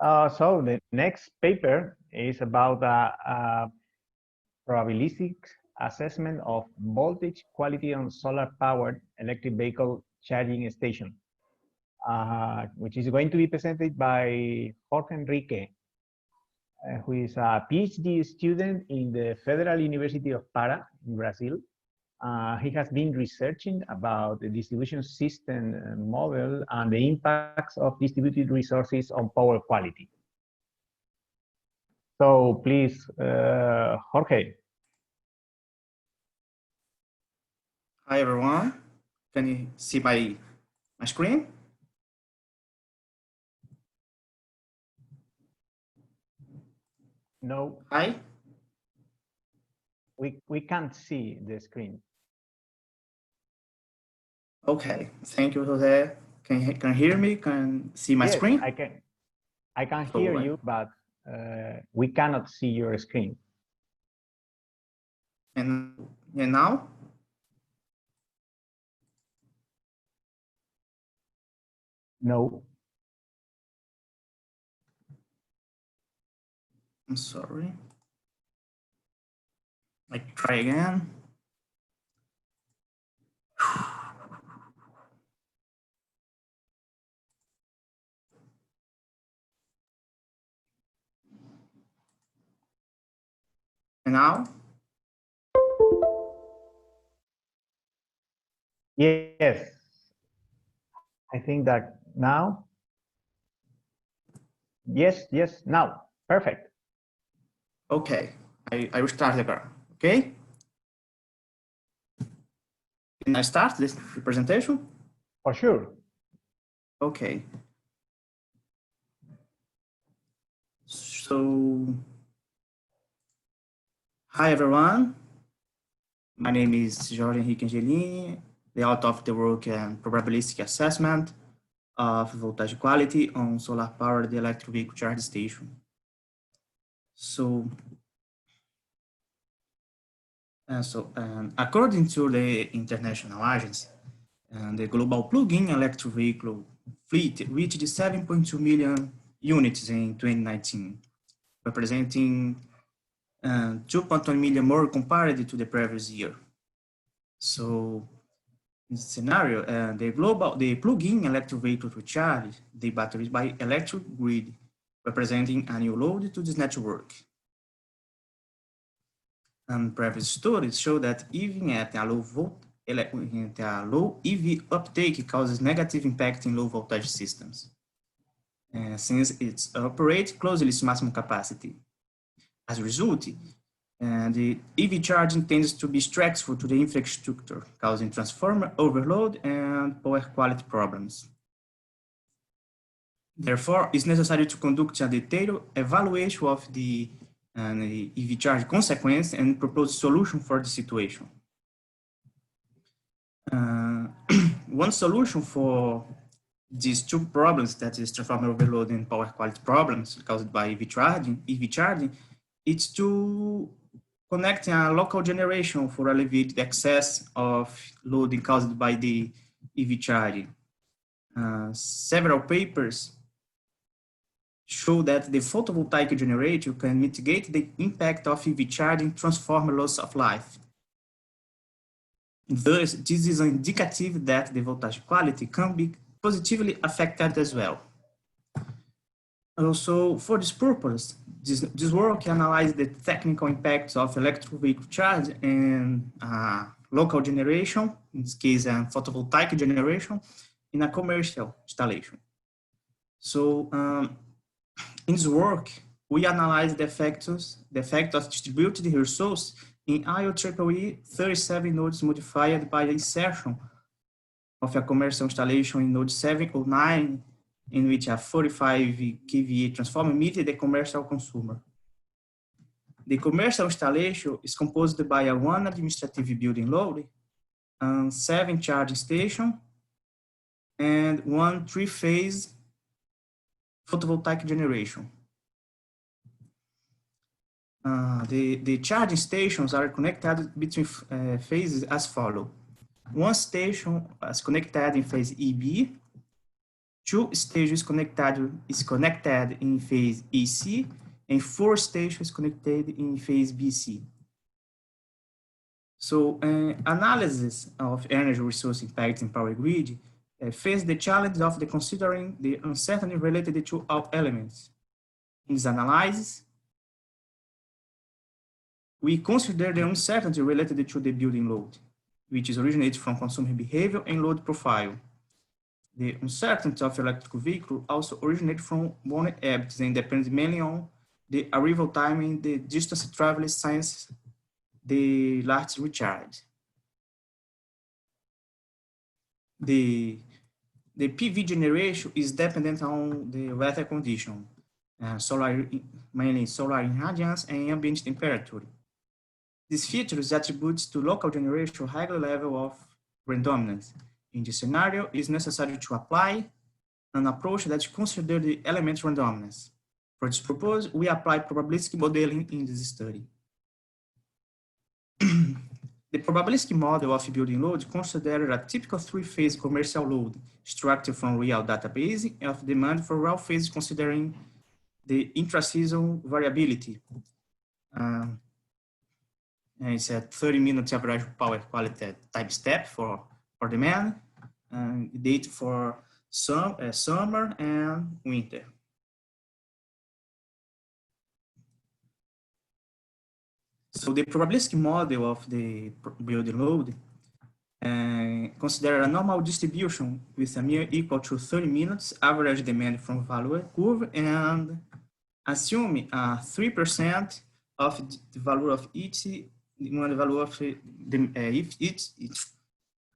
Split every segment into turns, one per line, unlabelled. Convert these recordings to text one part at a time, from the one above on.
So the next paper is about probabilistic assessment of voltage quality on solar-powered electric vehicle charging station, which is going to be presented by Jorge Henrique, who is a PhD student in the Federal University of Para in Brazil. He has been researching about the distribution system model and the impacts of distributed resources on power quality. So please, Jorge.
Hi, everyone. Can you see my screen?
No.
Hi.
We can't see the screen.
Okay, thank you, Jose. Can you hear me? Can see my screen?
I can hear you, but we cannot see your screen.
And now?
No.
I'm sorry. I try again. And now?
Yes. I think that now. Yes, now. Perfect.
Okay, I will start the car, okay? Can I start the presentation?
For sure.
Okay. So, hi everyone. My name is Jorge Henrique Angelim, the author of the work and probabilistic assessment of voltage quality on solar-powered electric vehicle charge station. So, according to the international agency, the global plug-in electric vehicle fleet reached 7.2 million units in 2019, representing 2.1 million more compared to the previous year. So, in this scenario, the plug-in electric vehicle to charge the batteries by electric grid, representing a new load to this network. And previous studies show that even at a low EV uptake causes negative impact in low voltage systems, since it operates closely to maximum capacity. As a result, the EV charging tends to be stressful to the infrastructure, causing transformer overload and power quality problems. Therefore, it's necessary to conduct a detailed evaluation of the EV charge consequence and propose a solution for the situation. One solution for these two problems, that is transformer overload and power quality problems caused by EV charging, is to connect a local generation for alleviate the excess of loading caused by the EV charging. Several papers show that the photovoltaic generator can mitigate the impact of EV charging transformer loss of life. Thus, this is indicative that the voltage quality can be positively affected as well. Also, for this purpose, this work analyzes the technical impacts of electric vehicle charge and local generation, in this case, photovoltaic generation, in a commercial installation. So, in this work, we analyze the effect of distributed resource in IEEE 37 nodes modified by the insertion of a commercial installation in node 7 or 9, in which a 45 kVA transformer meets the commercial consumer. The commercial installation is composed by one administrative building load, 7 charging stations, and 1 3-phase photovoltaic generation. The charging stations are connected between phases as follows. One station is connected in phase EB, 2 stages is connected in phase EC, and 4 stations connected in phase BC. So analysis of energy resource impact in power grid face the challenge of considering the uncertainty related to all elements. In this analysis, we consider the uncertainty related to the building load, which is originated from consumer behavior and load profile. The uncertainty of electric vehicle also originates from one habits and depends mainly on the arrival time and the distance traveled since the last recharge. The PV generation is dependent on the weather condition, mainly solar irradiance and ambient temperature. This feature is attributed to local generation higher level of randomness. In this scenario, it is necessary to apply an approach that considers the element randomness. For this purpose, we apply probabilistic modeling in this study. The probabilistic model of building load considers a typical three-phase commercial load structured from real database of demand for all phases considering the intra-season variability. And it's a 30 minutes average power quality time step for demand, and date for summer and winter. So the probabilistic model of the building load considers a normal distribution with a mean equal to 30 minutes average demand from value curve and assume 3% of the value of each one value of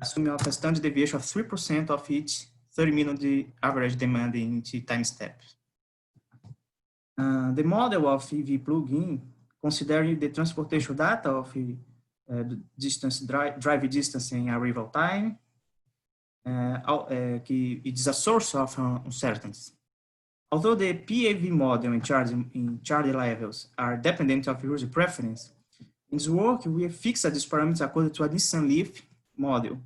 assuming a standard deviation of 3% of each 30-minute average demand in each time step. The model of EV plug-in considering the transportation data of the distance, drive distance and arrival time, it is a source of uncertainties. Although the PAV model and charge levels are dependent of user preference, in this work, we fixed these parameters according to a Nissan Leaf model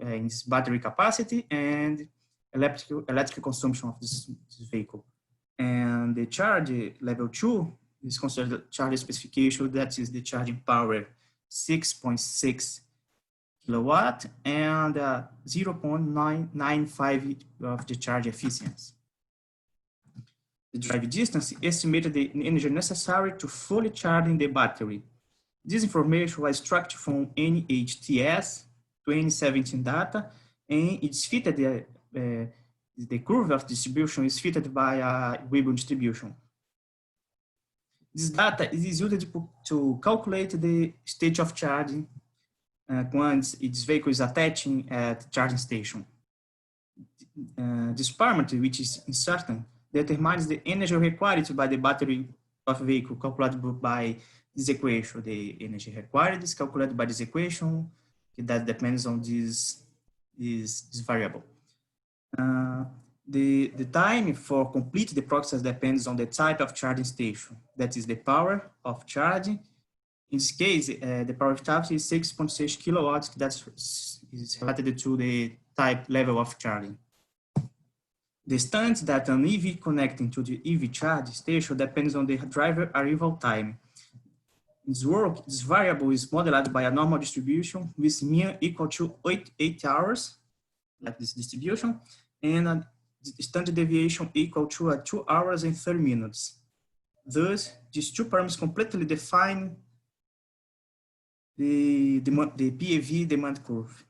in its battery capacity and electric consumption of this vehicle. And the charge level 2 is considered charge specification, that is the charging power 6.6 kilowatt and 0.995 of the charge efficiency. The drive distance estimated the energy necessary to fully charge the battery. This information was extracted from NHTS 2017 data, and it's fitted, the curve of distribution is fitted by a Weibull distribution. This data is used to calculate the state of charging once its vehicle is attaching at the charging station. This parameter, which is uncertain, determines the energy required by the battery of a vehicle calculated by this equation. The energy required is calculated by this equation that depends on this variable. The time for complete the process depends on the type of charging station. That is the power of charging. In this case, the power of charging is 6.6 kilowatts. That is related to the type level of charging. The distance that an EV connecting to the EV charge station depends on the driver arrival time. In this work, this variable is modeled by a normal distribution with mean equal to 8 hours, like this distribution, and a standard deviation equal to 2 hours and 30 minutes. Thus, these two parameters completely define the PAV demand curve.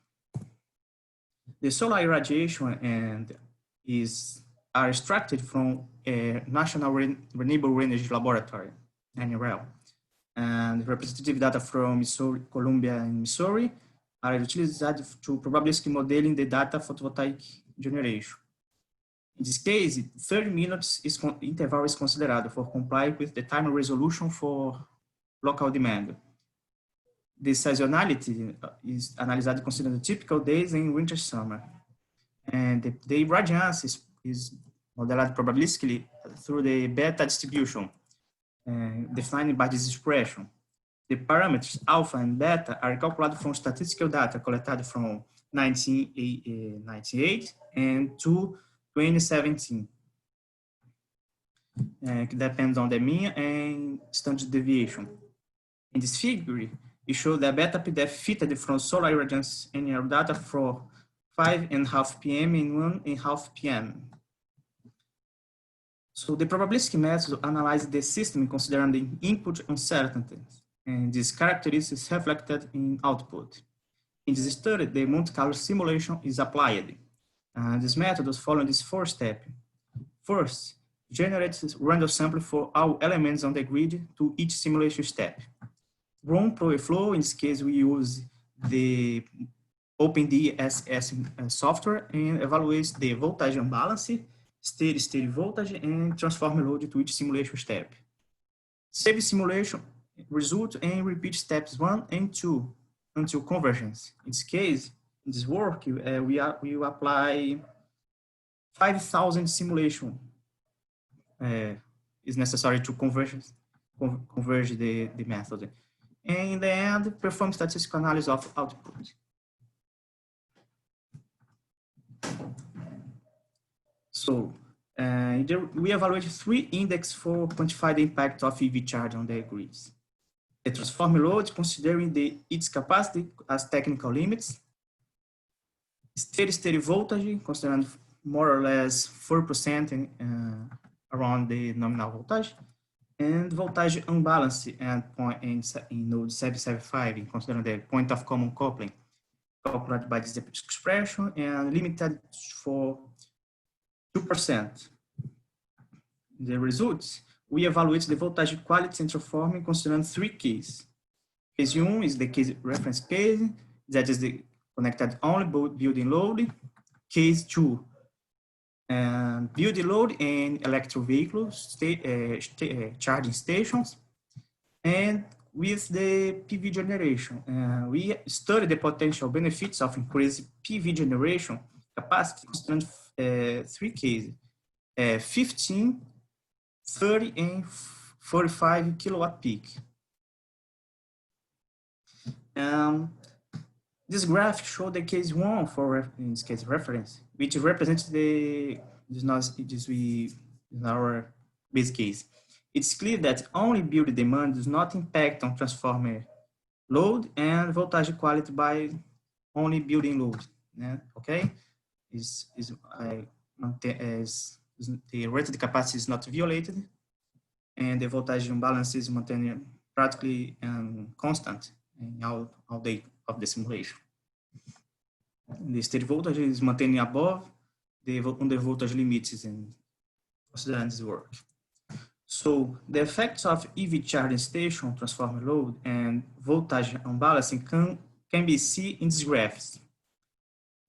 The solar irradiation are extracted from a National Renewable Energy Laboratory, NREL, and representative data from Missouri, Columbia, and Missouri are utilized to probabilistic modeling the data photovoltaic generation. In this case, 30 minutes interval is considered for complying with the time resolution for local demand. The seasonality is analyzed considering the typical days in winter, summer. And the irradiance is modeled probabilistically through the beta distribution, defined by this expression. The parameters alpha and beta are calculated from statistical data collected from 1998 and to 2017. It depends on the mean and standard deviation. In this figure, it shows the beta PDF fitted from solar irradiance NR data for 5.5 p.m. and 1.5 p.m. So the probabilistic method analyzes the system considering the input uncertainties, and these characteristics reflected in output. In this study, the Monte Carlo simulation is applied. This method is following this four steps. First, generate random sample for all elements on the grid to each simulation step. Run probe flow, in this case we use the OpenDSS software, and evaluates the voltage imbalance, steady voltage, and transformer load to each simulation step. Save simulation result and repeat steps 1 and 2 until convergence. In this case, in this work, we apply 5,000 simulation is necessary to converge the method. And in the end, perform statistical analysis of output. So we evaluate 3 indexes for quantify the impact of EV charge on the grids. The transformer load, considering its capacity as technical limits. Steady voltage, considering more or less 4% around the nominal voltage. And voltage unbalance at point in node 775, considering the point of common coupling, calculated by this expression, and limited for 2%. The results, we evaluate the voltage quality and transforming considering 3 cases. Case 1 is the case reference case, that is the connected only building load. Case 2, building load and electric vehicles, charging stations. And with the PV generation, we study the potential benefits of increased PV generation capacity considering 3 cases, 15, 30, and 45 kilowatt peak. This graph shows the case 1 for, in this case, reference, which represents our base case. It's clear that only build demand does not impact on transformer load and voltage quality by only building load. Yeah, okay, the rated capacity is not violated, and the voltage imbalance is maintained practically constant in all day of the simulation. The steady voltage is maintained above the voltage limits in considering this work. So the effects of EV charging station, transformer load, and voltage unbalancing can be seen in these graphs.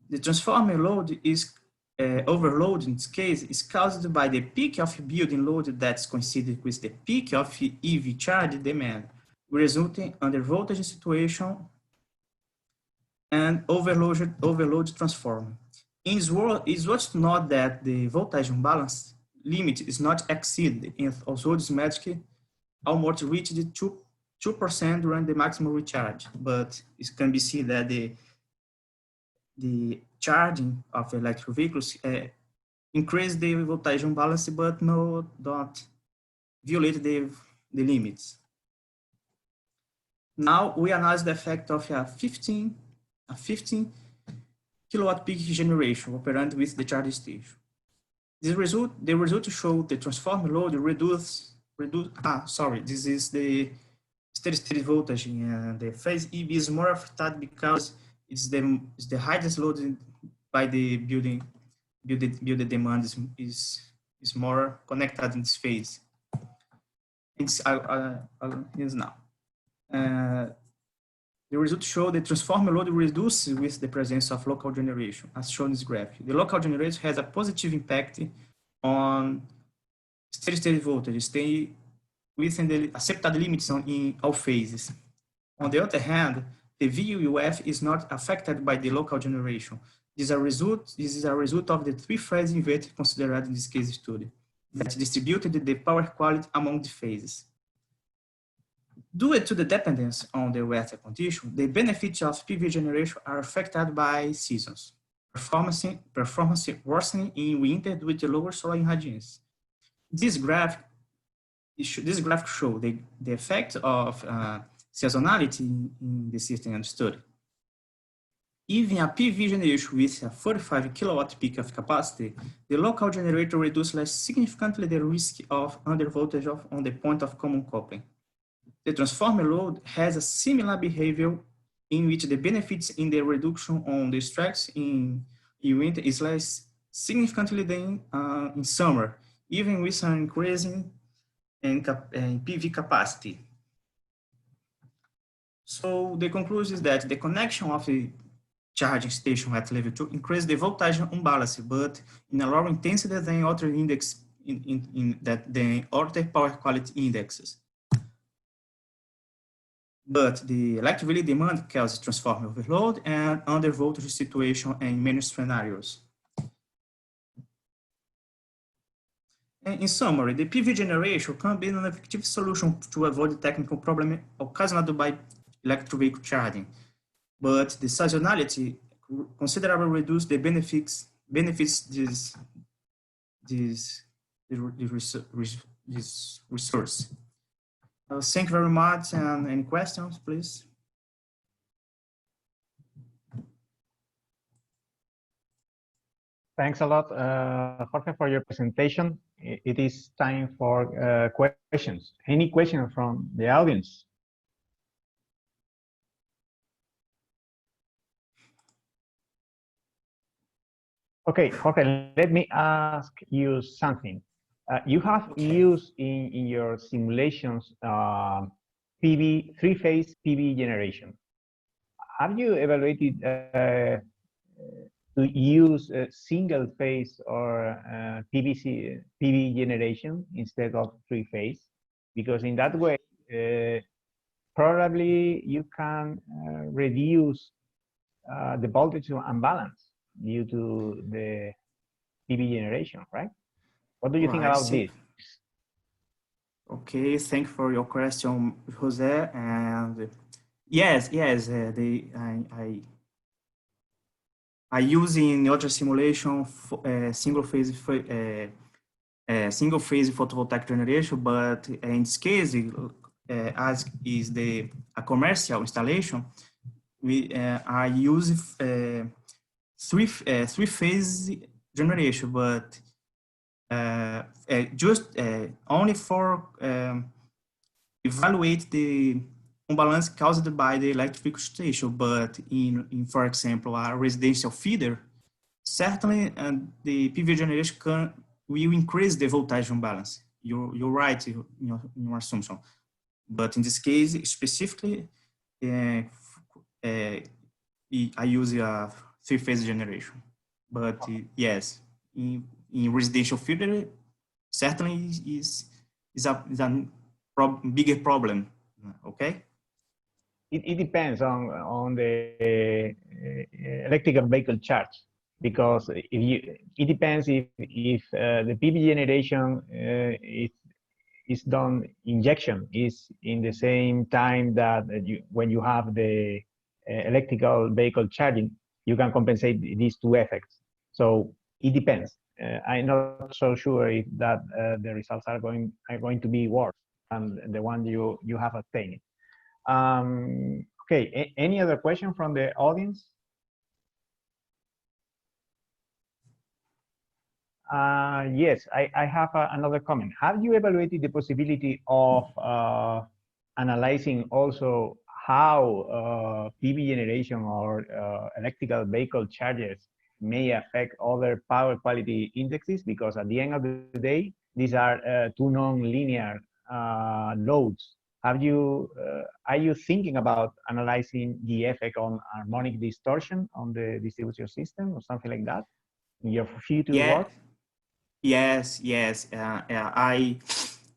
The transformer load is overload in this case is caused by the peak of building load that's coincided with the peak of EV charge demand, resulting under voltage situation and overload transformer. In this world, it's worth to note that the voltage imbalance limit is not exceeded, and also this metric almost reached 2% during the maximum recharge, but it can be seen that the charging of electric vehicles increase the voltage imbalance, but don't violate the limits. Now we analyze the effect of a 15 kilowatt peak generation operant with the charging station. The result shows the transformer load this is the steady voltage, and the phase EV is more affected because it's the highest load by the building demand is more connected in this phase. It's now. The results show the transformer load reduces with the presence of local generation, as shown in this graph. The local generation has a positive impact on steady voltage, stay within the accepted limits in all phases. On the other hand, the VUF is not affected by the local generation. This is a result of the 3-phase inverter considered in this case study that distributed the power quality among the phases. Due to the dependence on the weather condition, the benefits of PV generation are affected by seasons. performance worsening in winter due to lower solar irradiance. This graph shows the effect of seasonality in the system and study. Even a PV generation with a 45 kilowatt peak of capacity, the local generator reduces less significantly the risk of undervoltage on the point of common coupling. The transformer load has a similar behavior in which the benefits in the reduction on the stress in winter is less significantly than in summer, even with an increasing in PV capacity. So the conclusion is that the connection of the charging station at level 2 increase the voltage imbalance, but in a lower intensity than other index than other power quality indexes. But the electric demand causes transformer overload and undervoltage situation in many scenarios. And in summary, the PV generation can be an effective solution to avoid the technical problem occasioned by electric vehicle charging. But the seasonality considerably reduces the benefits this resource. Thank you very much. And any questions, please?
Thanks a lot, Jorge, for your presentation. It is time for questions. Any questions from the audience? Okay, Jorge, let me ask you something. You have used in your simulations three-phase PV generation. Have you evaluated to use a single-phase or PV generation instead of three-phase? Because in that way, probably you can reduce the voltage imbalance due to the PV generation, right? What do you think about this?
Okay, thank you for your question, Jose. And yes, I use in other simulation single phase photovoltaic generation, but in this case, as is a commercial installation, I use three-phase generation, but just only for evaluate the imbalance caused by the electric station. But in for example, a residential feeder, certainly the PV generation will increase the voltage imbalance. You're right in your assumption. But in this case, specifically, I use a three-phase generation. But yes, in residential feeder, certainly is a bigger problem. Okay.
It depends on the electrical vehicle charge, because it depends if the PV generation is done injection is in the same time that when you have the electrical vehicle charging, you can compensate these two effects. So it depends. I'm not so sure if that the results are going to be worse than the one you have obtained. Okay, any other question from the audience? Yes, I have another comment. Have you evaluated the possibility of analyzing also how PV generation or electrical vehicle chargers may affect other power quality indexes? Because at the end of the day, these are two non-linear loads. Are you thinking about analyzing the effect on harmonic distortion on the distribution system or something like that in your future work?
Yes.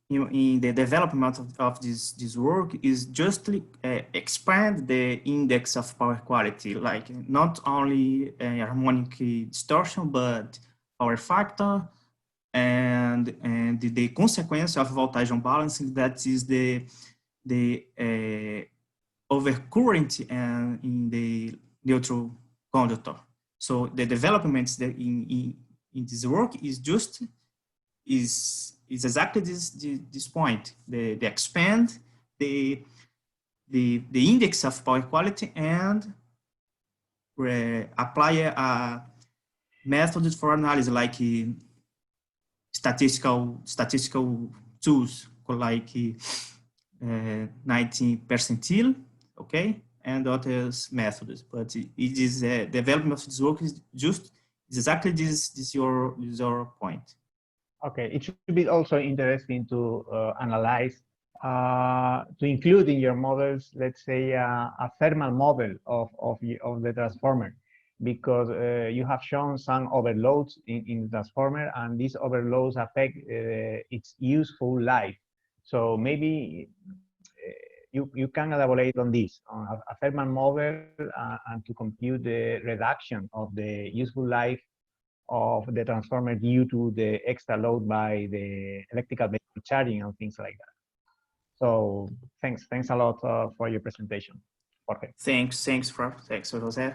In the development of this work is just expand the index of power quality, like not only harmonic distortion, but power factor and the consequence of voltage unbalancing, that is the overcurrent in the neutral conductor. So the developments that in this work is exactly this point. They expand the index of power quality and apply a methods for analysis like statistical tools like 90 percentile, okay, and other methods. But it is development of this work is exactly this your point.
Okay, it should be also interesting to analyze, to include in your models, let's say a thermal model of the transformer, because you have shown some overloads in the transformer, and these overloads affect its useful life. So maybe you can elaborate on this, on a thermal model, and to compute the reduction of the useful life of the transformer due to the extra load by the electrical vehicle charging and things like that. So thanks a lot for your presentation, Jorge.
Thanks, Jose.